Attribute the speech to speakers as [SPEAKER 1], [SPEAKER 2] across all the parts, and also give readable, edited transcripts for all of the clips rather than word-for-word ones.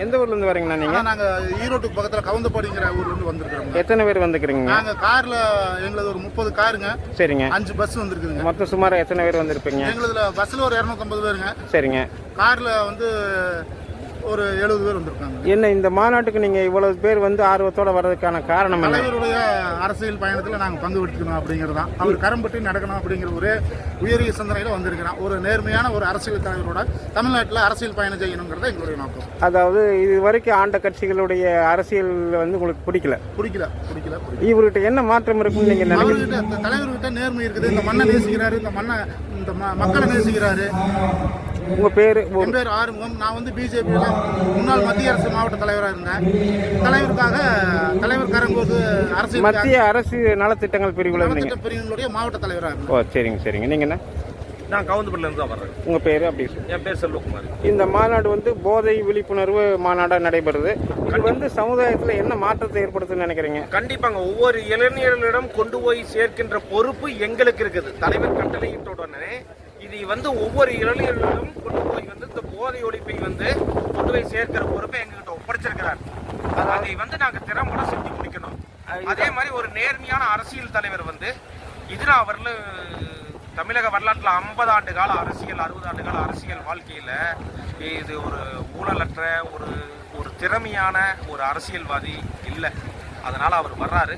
[SPEAKER 1] எந்த ஊர்ல இருந்து வரீங்கண்ணா நீங்க?
[SPEAKER 2] நாங்க ஈரோட்டுக்கு பக்கத்துல கவுந்தப்பாடிங்கிற ஊர்ல இருந்து வந்திருக்கிறோம்.
[SPEAKER 1] எத்தனை பேர் வந்துக்கிறீங்க?
[SPEAKER 2] நாங்க கார்ல எங்களது ஒரு 30 காருங்க.
[SPEAKER 1] சரிங்க.
[SPEAKER 2] 5 பஸ் வந்திருக்குதுங்க.
[SPEAKER 1] மொத்தம் சுமார் எத்தனை பேர் வந்திருப்பீங்க?
[SPEAKER 2] எங்களதுல பஸ்ல ஒரு 250 பேருங்க.
[SPEAKER 1] சரிங்க.
[SPEAKER 2] கார்ல வந்து ஒரு 70 பேர் வந்திருக்காங்க.
[SPEAKER 1] என்ன இந்த மாநாட்டுக்கு நீங்க இவ்வளவு பேர் வந்து ஆர்வத்தோட வர்றதுக்கான காரணம் என்ன?
[SPEAKER 2] தலைவருடைய அரசியல் பயணத்தில் நாங்கள் பங்கு பெற்றுக்கணும் அப்படிங்கிறதான். அவர் கரம்பட்டி நடக்கணும் அப்படிங்கிற ஒரு உயரிய சிந்தனையில் வந்திருக்கிறோம். ஒரு நேர்மையான ஒரு அரசியல் தலைவரோட தமிழ்நாட்டில் அரசியல் பயணம் செய்யணுங்கிறத எங்களுடைய நோக்கம்.
[SPEAKER 1] அதாவது இது வரைக்கும் ஆண்ட கட்சிகளுடைய அரசியல் வந்து உங்களுக்கு பிடிக்கல? இவர்கிட்ட என்ன மாற்றம் இருக்குன்னு நீங்க நினைக்கிறீங்க?
[SPEAKER 2] தலைவர்கிட்ட நேர்மை இருக்குது. இந்த மண்ணை நேசிக்கிறாரு, இந்த மக்களை நேசிக்கிறாரு.
[SPEAKER 1] உங்க பேரு?
[SPEAKER 2] என் பேர் ஆறுமுகம். நான் வந்து பிஜேபியில முன்னாள் மத்திய அரசு மாவட்ட தலைவராக இருந்தேன். தலைவர் கரம்போது அரசு
[SPEAKER 1] மத்திய அரசு நலத்திட்டங்கள்
[SPEAKER 2] பிரிவுகளுடைய மாவட்ட தலைவராக இருந்தேன்.
[SPEAKER 1] ஓ சரிங்க சரிங்க. நீங்க என்ன?
[SPEAKER 3] நான் கவுந்தப்பட்டில இருந்து தான் வர்றேன்.
[SPEAKER 1] உங்க பேரு? அப்படி?
[SPEAKER 3] என் பேர் செல்வகுமார்.
[SPEAKER 1] இந்த மாநாடு வந்து போதை விழிப்புணர்வு மாநாடா நடைபெறுது. இது வந்து சமுதாயத்துல என்ன மாற்றத்தை ஏற்படுத்துன்னு நினைக்கிறீங்க?
[SPEAKER 3] கண்டிப்பாங்க. ஒவ்வொரு இளைஞர்களிடம் கொண்டு போய் சேர்க்கின்ற பொறுப்பு எங்களுக்கு இருக்குது. தலைவர் கட்டளையிட்ட உடனே இது வந்து ஒவ்வொரு இளைஞர்களிடம் கொண்டு போய் வந்து இந்த போதை ஒழிப்பை வந்து கொண்டு போய் சேர்க்கிற பொறுப்பை எங்ககிட்ட ஒப்படைச்சிருக்கிறார். அதை வந்து நாங்கள் திறம்பட செஞ்சு முடிக்கணும். அதே மாதிரி ஒரு நேர்மையான அரசியல் தலைவர் வந்து இதுனா அவர்ல தமிழக வரலாற்றில் 50 ஆண்டு கால அரசியல் 60 ஆண்டு கால அரசியல் வாழ்க்கையில் இது ஒரு ஊழலற்ற ஒரு திறமையான ஒரு அரசியல்வாதி இல்லை. அதனால் அவர் வர்றாரு.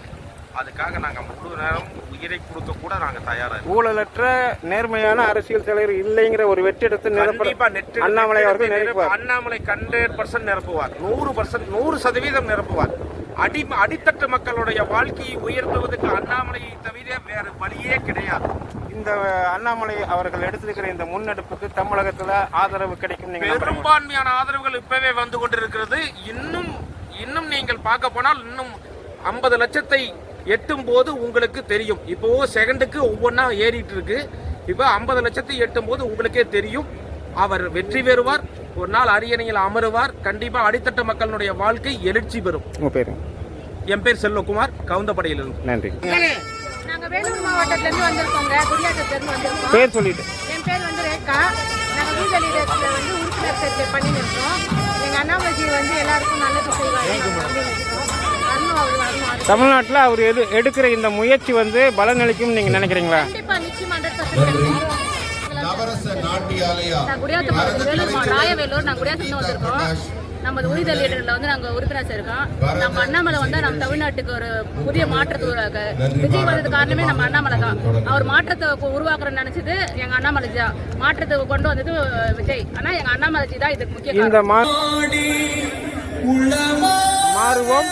[SPEAKER 3] அதுக்காக நாங்கள் முழு நேரம் உயிரை கொடுக்க கூட நாங்கள் தயாராக.
[SPEAKER 1] ஊழலற்ற நேர்மையான அரசியல் தலைவர் இல்லைங்கிற ஒரு வெற்றிடத்தை அண்ணாமலை அவர்கள் நிரப்புவார்.
[SPEAKER 3] அண்ணாமலை 100% நிரப்புவார். 100% நிரப்புவார். அடித்தட்டு மக்களுடைய வாழ்க்கையை உயர்த்துவதற்கு அண்ணாமலையை தவிர வேறு வழியே கிடையாது.
[SPEAKER 1] இந்த அண்ணாமலை அவர்கள் எடுத்திருக்கிற இந்த முன்னெடுப்புக்கு தமிழகத்துல ஆதரவு கிடைக்கும்?
[SPEAKER 3] பெரும்பான்மையான ஆதரவுகள் இப்பவே வந்து கொண்டிருக்கிறது. இன்னும் நீங்கள் பார்க்க போனால் இன்னும் 50 லட்சத்தை எட்டும் போது உங்களுக்கு தெரியும். இப்போ செகண்டுக்கு ஒவ்வொன்றா ஏறிட்டு இருக்கு. இப்போ 50 லட்சத்தை எட்டும் போது உங்களுக்கே தெரியும். அவர் வெற்றி பெறுவார். ஒரு நாள் அரியணையில் அமருவார். கண்டிப்பா அடித்தட்ட மக்களுடைய வாழ்க்கை எழுச்சி பெறும்.
[SPEAKER 1] உங்க பேரு?
[SPEAKER 3] என் பேர் செல்வகுமார், கவுந்தப்படையிலிருந்து.
[SPEAKER 1] நன்றி.
[SPEAKER 4] நாங்க வேலூர் மாவட்டத்துல இருந்து வந்திருக்கோங்க. குடியாத்தத்துல இருந்து வந்திருக்கோம்.
[SPEAKER 1] பேர் சொல்லிட்டு.
[SPEAKER 4] என் பேர் வந்து ரேகா. நாங்க வீதலீடத்துல வந்து உறுப்பினர் சேர்க்கை பண்ணி இருக்கோம். எங்க அண்ணாமலை வந்து எல்லாருக்கும் நல்லது செய்வாங்க.
[SPEAKER 1] தமிழ்நாட்டில் அவர் எடுக்கிற இந்த முயற்சி வந்து பலனளிக்கும் நீங்க நினைக்கிறீங்களா?
[SPEAKER 4] கண்டிப்பா, நிச்சயமா 100%. ராயவேலூர் நாங்க குடியாத்தத்துல வந்திருக்கோம். நம்ம உறுதி லீடர்ல வந்து நாங்க உறுப்பினர் இருக்கோம். நம்ம அண்ணாமலை வந்து நம்ம தமிழ்நாட்டுக்கு ஒரு புதிய மாற்றத்துக்காக விஜய் வந்தது காரணமே நம்ம அண்ணாமலை தான். அவர் மாற்றத்தை உருவாக்குறன்னு நினைச்சது எங்க அண்ணாமலை தான். மாற்றத்தை கொண்டு வந்தது விஜய். ஆனா எங்க அண்ணாமலை தான் இதுக்கு முக்கிய காரணம்.
[SPEAKER 1] இந்த மாறுவோம்